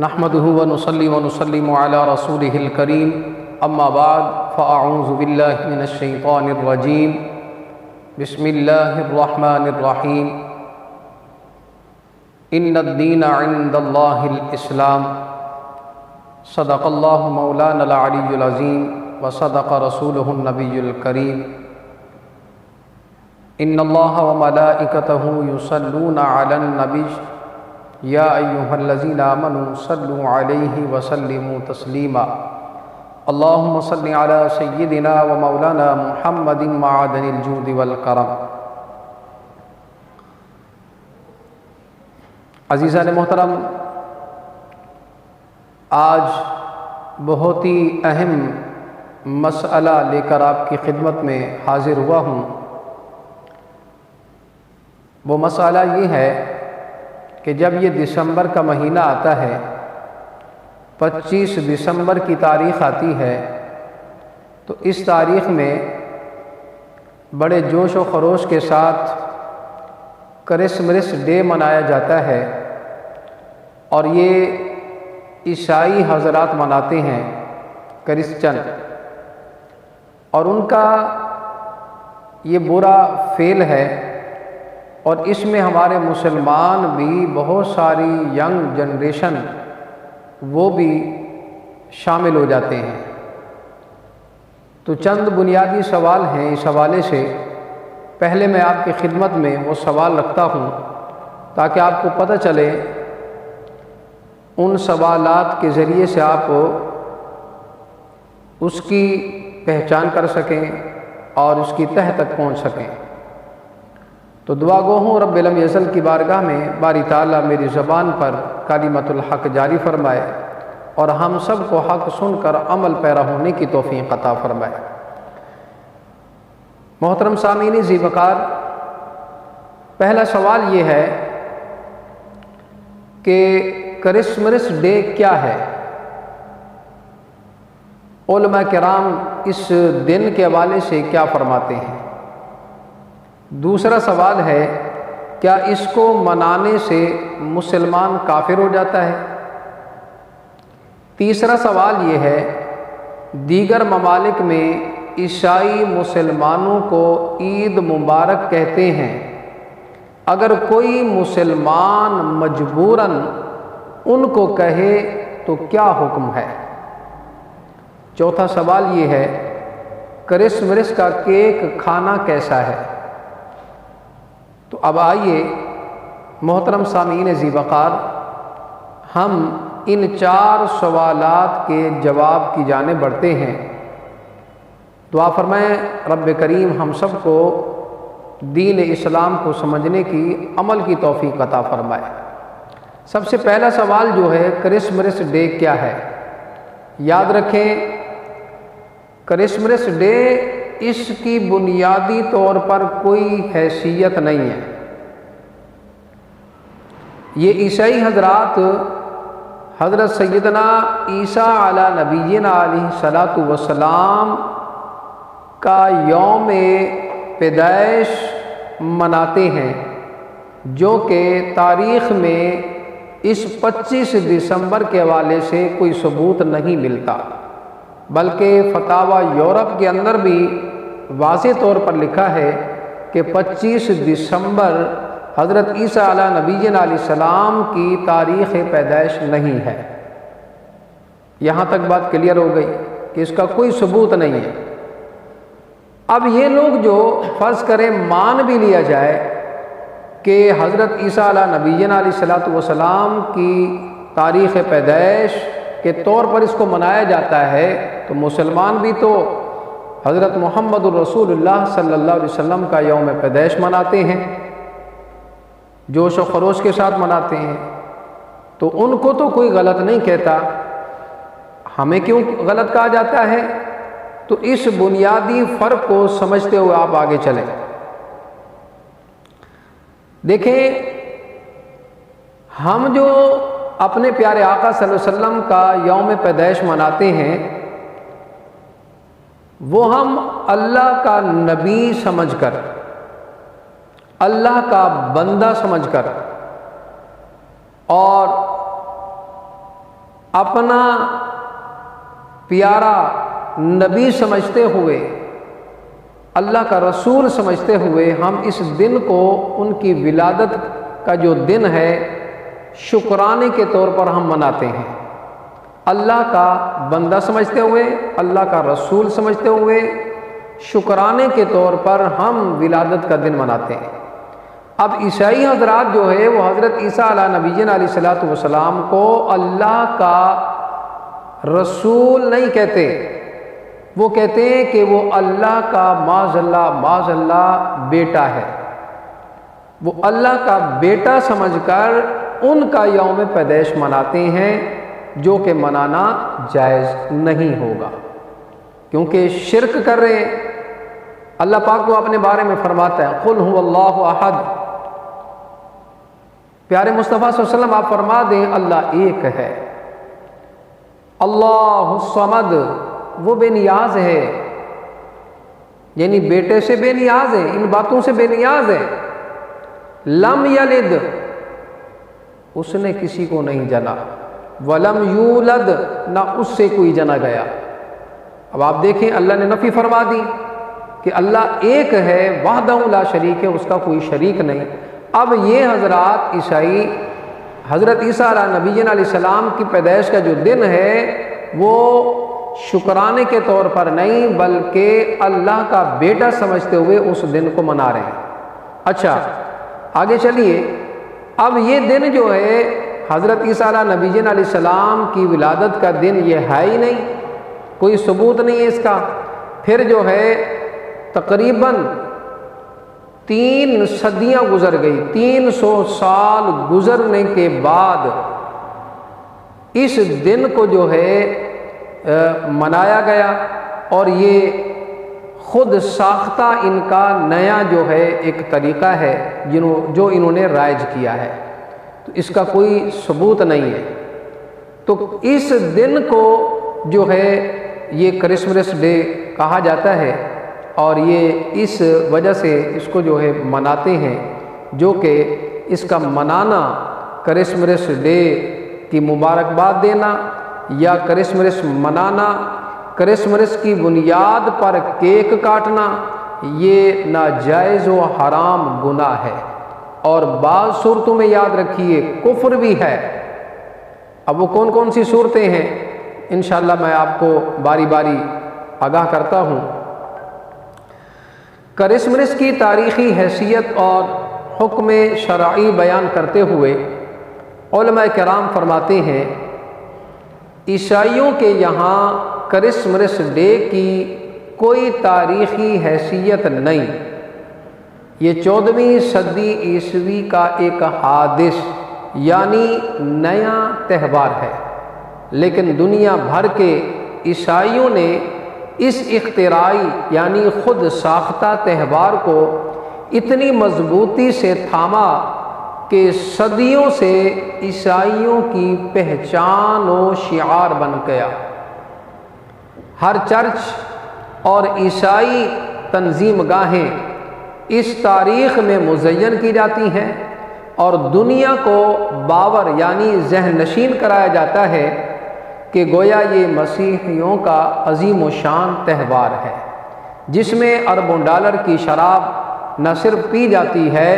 نحمده ونصلي ونسلم على رسوله الكريم اما بعد فاعوذ بالله من الشيطان الرجيم بسم الله الرحمن الرحيم ان الدين عند الله الاسلام صدق الله مولانا العلي العظيم وصدق رسوله النبي الكريم ان الله وملائكته يصلون على النبي یا ایھا الذین آمنوا صلوا علیہ وسلموا تسلیما اللہم صل علی سیدنا و مولانا محمد معدن الجود والکرم۔ عزیزان محترم، آج بہت ہی اہم مسئلہ لے کر آپ کی خدمت میں حاضر ہوا ہوں۔ وہ مسئلہ یہ ہے کہ جب یہ دسمبر کا مہینہ آتا ہے، 25 دسمبر کی تاریخ آتی ہے، تو اس تاریخ میں بڑے جوش و خروش کے ساتھ کرسمس ڈے منایا جاتا ہے، اور یہ عیسائی حضرات مناتے ہیں، کرسچن، اور ان کا یہ برا فعل ہے، اور اس میں ہمارے مسلمان بھی بہت ساری ینگ جنریشن وہ بھی شامل ہو جاتے ہیں۔ تو چند بنیادی سوال ہیں، اس حوالے سے پہلے میں آپ کی خدمت میں وہ سوال رکھتا ہوں تاکہ آپ کو پتہ چلے، ان سوالات کے ذریعے سے آپ اس کی پہچان کر سکیں اور اس کی تہہ تک پہنچ سکیں۔ تو دعا گو ہوں رب لم یزل کی بارگاہ میں باری تعالیٰ میری زبان پر کلمۃ الحق جاری فرمائے، اور ہم سب کو حق سن کر عمل پیرا ہونے کی توفیق عطا فرمائے۔ محترم سامعین ذی وقار، پہلا سوال یہ ہے کہ کرسمس ڈے کیا ہے؟ علماء کرام اس دن کے حوالے سے کیا فرماتے ہیں؟ دوسرا سوال ہے، کیا اس کو منانے سے مسلمان کافر ہو جاتا ہے؟ تیسرا سوال یہ ہے، دیگر ممالک میں عیسائی مسلمانوں کو عید مبارک کہتے ہیں، اگر کوئی مسلمان مجبوراً ان کو کہے تو کیا حکم ہے؟ چوتھا سوال یہ ہے، کرسمس کا کیک کھانا کیسا ہے؟ تو اب آئیے محترم سامعین ذی وقار، ہم ان 4 سوالات کے جواب کی جانب بڑھتے ہیں۔ دعا فرمائیں رب کریم ہم سب کو دین اسلام کو سمجھنے کی، عمل کی توفیق عطا فرمائے۔ سب سے پہلا سوال جو ہے، کرسمس ڈے کیا ہے؟ یاد رکھیں، کرسمس ڈے اس کی بنیادی طور پر کوئی حیثیت نہیں ہے۔ یہ عیسائی حضرات حضرت سیدنا عیسیٰ علی نبینا علیہ الصلاۃ والسلام کا یوم پیدائش مناتے ہیں، جو کہ تاریخ میں اس 25 دسمبر کے حوالے سے کوئی ثبوت نہیں ملتا، بلکہ فتاوی یورپ کے اندر بھی واضح طور پر لکھا ہے کہ 25 دسمبر حضرت عیسیٰ علیہ نبینا علیہ السلام کی تاریخ پیدائش نہیں ہے۔ یہاں تک بات کلیئر ہو گئی کہ اس کا کوئی ثبوت نہیں ہے۔ اب یہ لوگ جو فرض کریں مان بھی لیا جائے کہ حضرت عیسیٰ علیہ نبینا علیہ السلام کی تاریخ پیدائش کے طور پر اس کو منایا جاتا ہے، تو مسلمان بھی تو حضرت محمد الرسول اللہ صلی اللہ علیہ وسلم کا یوم پیدائش مناتے ہیں، جوش و خروش کے ساتھ مناتے ہیں، تو ان کو تو کوئی غلط نہیں کہتا، ہمیں کیوں غلط کہا جاتا ہے؟ تو اس بنیادی فرق کو سمجھتے ہوئے آپ آگے چلیں۔ دیکھیں، ہم جو اپنے پیارے آقا صلی اللہ علیہ وسلم کا یوم پیدائش مناتے ہیں، وہ ہم اللہ کا نبی سمجھ کر، اللہ کا بندہ سمجھ کر اور اپنا پیارا نبی سمجھتے ہوئے، اللہ کا رسول سمجھتے ہوئے ہم اس دن کو ان کی ولادت کا جو دن ہے شکرانے کے طور پر ہم مناتے ہیں۔ اللہ کا بندہ سمجھتے ہوئے، اللہ کا رسول سمجھتے ہوئے شکرانے کے طور پر ہم ولادت کا دن مناتے ہیں۔ اب عیسائی حضرات جو ہے وہ حضرت عیسیٰ علیہ نبینا علیہ الصلوۃ والسلام کو اللہ کا رسول نہیں کہتے، وہ کہتے ہیں کہ وہ اللہ کا معاذ اللہ بیٹا ہے۔ وہ اللہ کا بیٹا سمجھ کر ان کا یوم پیدائش مناتے ہیں، جو کہ منانا جائز نہیں ہوگا، کیونکہ شرک کر رہے ہیں۔ اللہ پاک کو اپنے بارے میں فرماتا ہے قل هو اللہ احد، پیارے مصطفیٰ صلی اللہ علیہ وسلم آپ فرما دیں اللہ ایک ہے، اللہ الصمد وہ بے نیاز ہے، یعنی بیٹے سے بے نیاز ہے، ان باتوں سے بے نیاز ہے۔ لم یلد اس نے کسی کو نہیں جنا، ولم یولد نہ اس سے کوئی جنا گیا۔ اب آپ دیکھیں اللہ نے نفی فرما دی کہ اللہ ایک ہے، وحدہ لا شریک ہے، اس کا کوئی شریک نہیں۔ اب یہ حضرات عیسائی حضرت عیسیٰ علیہ نبینا علیہ السلام کی پیدائش کا جو دن ہے وہ شکرانے کے طور پر نہیں بلکہ اللہ کا بیٹا سمجھتے ہوئے اس دن کو منا رہے ہیں۔ اچھا آگے چلیے، اب یہ دن جو ہے حضرت عیسیٰ علیہ نبینا علیہ السلام کی ولادت کا دن یہ ہے ہی نہیں، کوئی ثبوت نہیں ہے اس کا۔ پھر جو ہے تقریباً 3 صدیاں گزر گئی، 300 سال گزرنے کے بعد اس دن کو جو ہے منایا گیا، اور یہ خود ساختہ ان کا نیا جو ہے ایک طریقہ ہے جو انہوں نے رائج کیا ہے، تو اس کا کوئی ثبوت نہیں ہے۔ تو اس دن کو جو ہے یہ کرسمس ڈے کہا جاتا ہے، اور یہ اس وجہ سے اس کو جو ہے مناتے ہیں، جو کہ اس کا منانا کرسمس ڈے کی مبارکباد دینا یا کرسمس منانا، کرسمس کی بنیاد پر کیک کاٹنا، یہ ناجائز و حرام گناہ ہے، اور بعض صورتوں میں یاد رکھیے کفر بھی ہے۔ اب وہ کون کون سی صورتیں ہیں انشاءاللہ میں آپ کو باری باری آگاہ کرتا ہوں۔ کرسمس کی تاریخی حیثیت اور حکم شرعی بیان کرتے ہوئے علماء کرام فرماتے ہیں عیسائیوں کے یہاں کرسمس ڈے کی کوئی تاریخی حیثیت نہیں، یہ 14ویں صدی عیسوی کا ایک حادث یعنی نیا تہوار ہے، لیکن دنیا بھر کے عیسائیوں نے اس اختراعی یعنی خود ساختہ تہوار کو اتنی مضبوطی سے تھاما کہ صدیوں سے عیسائیوں کی پہچان و شعار بن گیا۔ ہر چرچ اور عیسائی تنظیم گاہیں اس تاریخ میں مزین کی جاتی ہیں، اور دنیا کو باور یعنی ذہن نشین کرایا جاتا ہے کہ گویا یہ مسیحیوں کا عظیم و شان تہوار ہے، جس میں اربوں ڈالر کی شراب نہ صرف پی جاتی ہے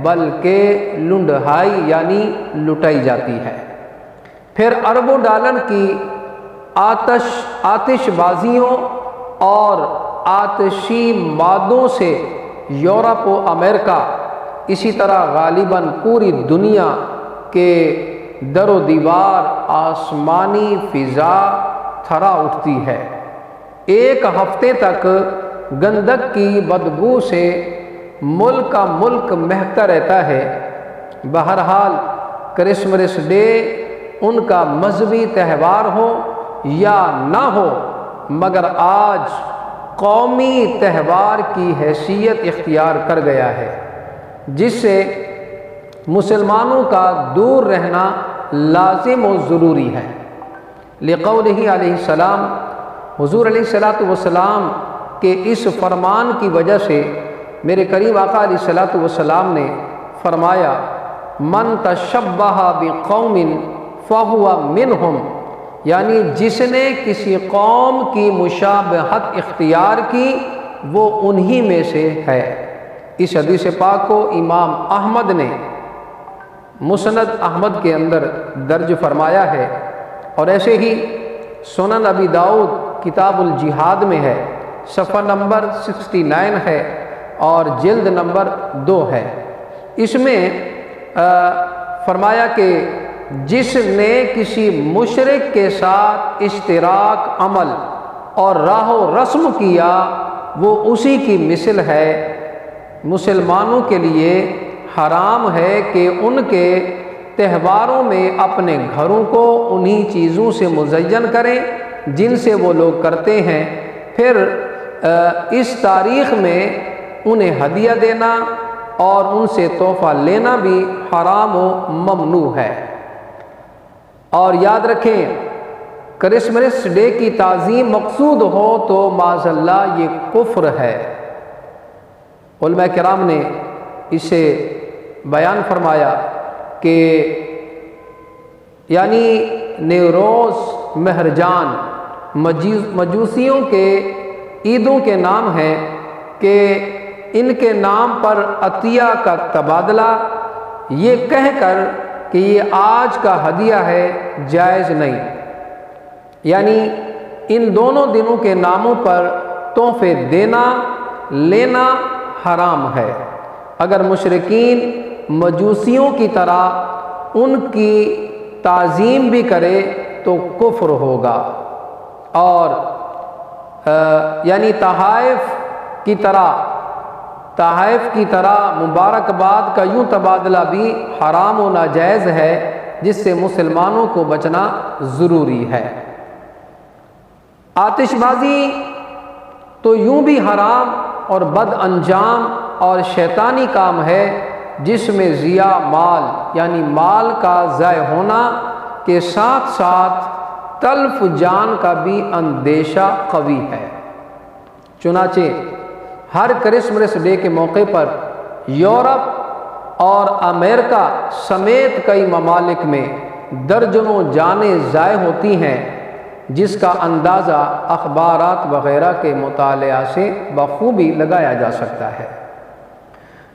بلکہ لنڈہائی یعنی لٹائی جاتی ہے۔ پھر اربوں ڈالر کی آتش بازیوں اور آتشی مادوں سے یورپ و امریکہ، اسی طرح غالباً پوری دنیا کے در و دیوار آسمانی فضا تھرا اٹھتی ہے۔ ایک ہفتے تک گندک کی بدبو سے ملک کا ملک مہکتا رہتا ہے۔ بہرحال کرسمس ڈے ان کا مذہبی تہوار ہو یا نہ ہو، مگر آج قومی تہوار کی حیثیت اختیار کر گیا ہے، جس سے مسلمانوں کا دور رہنا لازم و ضروری ہے۔ لقولہ علیہ السلام، حضور علیہ الصلوۃ والسلام کے اس فرمان کی وجہ سے میرے کریم آقا علیہ الصلوۃ والسلام نے فرمایا من تشبہ بقوم فہو منہم، یعنی جس نے کسی قوم کی مشابہت اختیار کی وہ انہی میں سے ہے۔ اس حدیث پاک کو امام احمد نے مسند احمد کے اندر درج فرمایا ہے، اور ایسے ہی سنن ابی داؤد کتاب الجہاد میں ہے، صفحہ نمبر 69 ہے اور جلد نمبر 2 ہے۔ اس میں فرمایا کہ جس نے کسی مشرک کے ساتھ اشتراک عمل اور راہ و رسم کیا وہ اسی کی مثل ہے۔ مسلمانوں کے لیے حرام ہے کہ ان کے تہواروں میں اپنے گھروں کو انہی چیزوں سے مزین کریں جن سے وہ لوگ کرتے ہیں، پھر اس تاریخ میں انہیں ہدیہ دینا اور ان سے تحفہ لینا بھی حرام و ممنوع ہے۔ اور یاد رکھیں کرسمس ڈے کی تعظیم مقصود ہو تو معاذ اللہ یہ کفر ہے۔ علماء کرام نے اسے بیان فرمایا کہ یعنی نیوروز مہرجان مجوسیوں کے عیدوں کے نام ہیں کہ ان کے نام پر عطیہ کا تبادلہ یہ کہہ کر کہ یہ آج کا ہدیہ ہے جائز نہیں، یعنی ان دونوں دنوں کے ناموں پر تحفے دینا لینا حرام ہے۔ اگر مشرکین مجوسیوں کی طرح ان کی تعظیم بھی کرے تو کفر ہوگا، اور یعنی تحائف کی طرح مبارکباد کا یوں تبادلہ بھی حرام و ناجائز ہے، جس سے مسلمانوں کو بچنا ضروری ہے۔ آتش بازی تو یوں بھی حرام اور بد انجام اور شیطانی کام ہے، جس میں ضیاع مال یعنی مال کا ضائع ہونا کے ساتھ ساتھ تلف جان کا بھی اندیشہ قوی ہے۔ چنانچہ ہر کرسمس ڈے کے موقع پر یورپ اور امریکہ سمیت کئی ممالک میں درجنوں جانیں ضائع ہوتی ہیں، جس کا اندازہ اخبارات وغیرہ کے مطالعہ سے بخوبی لگایا جا سکتا ہے۔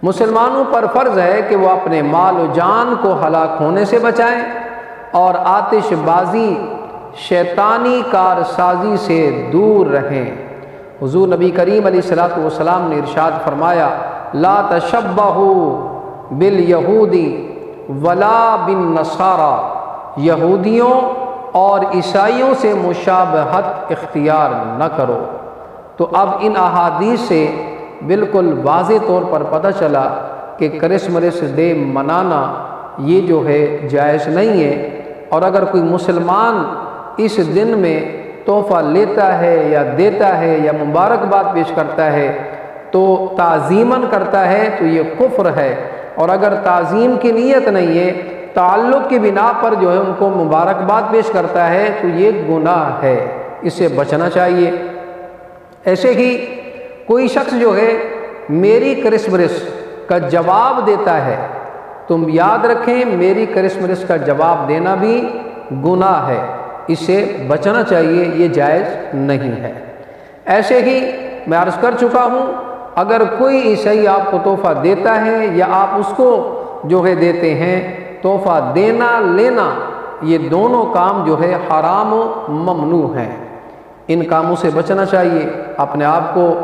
مسلمانوں پر فرض ہے کہ وہ اپنے مال و جان کو ہلاک ہونے سے بچائیں اور آتش بازی شیطانی کارسازی سے دور رہیں۔ حضور نبی کریم علیہ الصلوۃ والسلام نے ارشاد فرمایا لا تشبہوا بالیہودی ولا بالنصارى، یہودیوں اور عیسائیوں سے مشابہت اختیار نہ کرو۔ تو اب ان احادیث سے بالکل واضح طور پر پتہ چلا کہ کرسمس ڈے منانا یہ جو ہے جائز نہیں ہے، اور اگر کوئی مسلمان اس دن میں تحفہ لیتا ہے یا دیتا ہے یا مبارکباد پیش کرتا ہے تو تعظیماً کرتا ہے تو یہ کفر ہے، اور اگر تعظیم کی نیت نہیں ہے تعلق کی بنا پر جو ہے ان کو مبارکباد پیش کرتا ہے تو یہ گناہ ہے، اس سے بچنا چاہیے۔ ایسے ہی کوئی شخص جو ہے میری کرسمس کا جواب دیتا ہے، تم یاد رکھیں میری کرسمس کا جواب دینا بھی گناہ ہے، اس سے بچنا چاہیے، یہ جائز نہیں ہے۔ ایسے ہی میں عرض کر چکا ہوں اگر کوئی عیسائی آپ کو تحفہ دیتا ہے یا آپ اس کو جو ہے دیتے ہیں، تحفہ دینا لینا یہ دونوں کام جو ہے حرام و ممنوع ہیں، ان کاموں سے بچنا چاہیے، اپنے آپ کو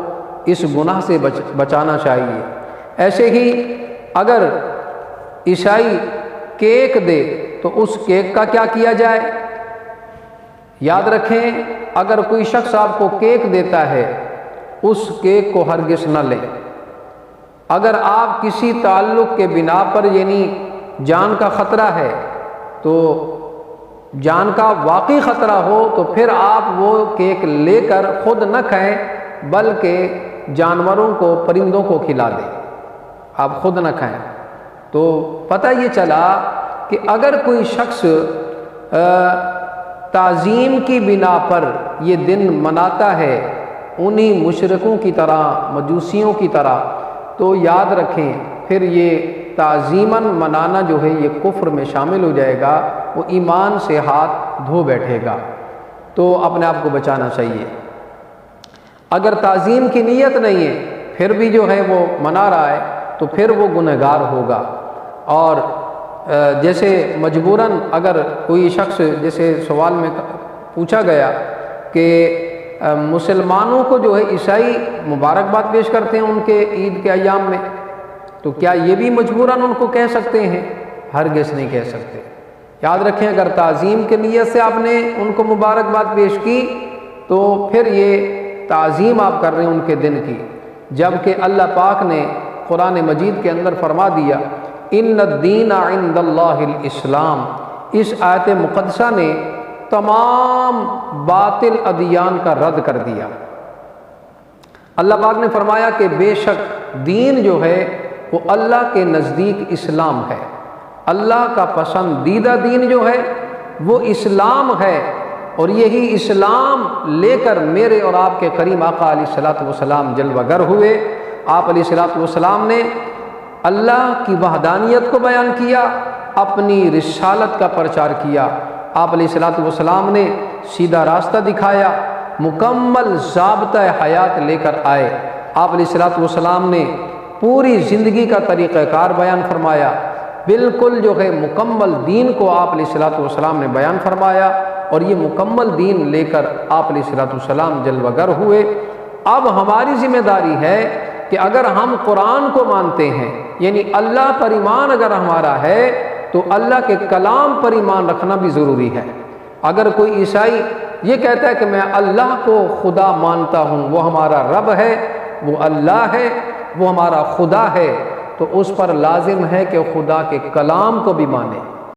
اس گناہ سے بچانا چاہیے۔ ایسے ہی اگر عیسائی کیک دے تو اس کیک کا کیا کیا جائے؟ یاد رکھیں اگر کوئی شخص آپ کو کیک دیتا ہے اس کیک کو ہرگز نہ لیں۔ اگر آپ کسی تعلق کے بنا پر یعنی جان کا خطرہ ہے تو جان کا واقعی خطرہ ہو تو پھر آپ وہ کیک لے کر خود نہ کھائیں بلکہ جانوروں کو پرندوں کو کھلا دیں، آپ خود نہ کھائیں۔ تو پتہ یہ چلا کہ اگر کوئی شخص تعظیم کی بنا پر یہ دن مناتا ہے انہی مشرکوں کی طرح مجوسیوں کی طرح تو یاد رکھیں پھر یہ تعظیماً منانا جو ہے یہ کفر میں شامل ہو جائے گا، وہ ایمان سے ہاتھ دھو بیٹھے گا۔ تو اپنے آپ کو بچانا چاہیے۔ اگر تعظیم کی نیت نہیں ہے پھر بھی جو ہے وہ منا رہا ہے تو پھر وہ گنہگار ہوگا۔ اور جیسے مجبوراً اگر کوئی شخص، جیسے سوال میں پوچھا گیا کہ مسلمانوں کو جو ہے عیسائی مبارکباد پیش کرتے ہیں ان کے عید کے ایام میں، تو کیا یہ بھی مجبوراً ان کو کہہ سکتے ہیں؟ ہرگز نہیں کہہ سکتے۔ یاد رکھیں، اگر تعظیم کی نیت سے آپ نے ان کو مبارکباد پیش کی تو پھر یہ تعظیم آپ کر رہے ہیں ان کے دن کی، جبکہ اللہ پاک نے قرآن مجید کے اندر فرما دیا ان الدین عند اللہ الاسلام۔ اس آیت مقدسہ نے تمام باطل ادیان کا رد کر دیا۔ اللہ پاک نے فرمایا کہ بے شک دین جو ہے وہ اللہ کے نزدیک اسلام ہے، اللہ کا پسندیدہ دین جو ہے وہ اسلام ہے، اور یہی اسلام لے کر میرے اور آپ کے کریم آقا علیہ الصلوۃ والسلام جلوہ گر ہوئے۔ آپ علیہ الصلوۃ والسلام نے اللہ کی وحدانیت کو بیان کیا، اپنی رسالت کا پرچار کیا۔ آپ علیہ الصلوۃ والسلام نے سیدھا راستہ دکھایا، مکمل ضابطہ حیات لے کر آئے۔ آپ علیہ الصلوۃ والسلام نے پوری زندگی کا طریقہ کار بیان فرمایا، بالکل جو ہے مکمل دین کو آپ علیہ الصلوۃ والسلام نے بیان فرمایا، اور یہ مکمل دین لے کر آپ علیہ الصلوۃ والسلام جلوہ گر ہوئے۔ اب ہماری ذمہ داری ہے کہ اگر ہم قرآن کو مانتے ہیں، یعنی اللہ پر ایمان اگر ہمارا ہے تو اللہ کے کلام پر ایمان رکھنا بھی ضروری ہے۔ اگر کوئی عیسائی یہ کہتا ہے کہ میں اللہ کو خدا مانتا ہوں، وہ ہمارا رب ہے، وہ اللہ ہے، وہ ہمارا خدا ہے، تو اس پر لازم ہے کہ خدا کے کلام کو بھی مانے۔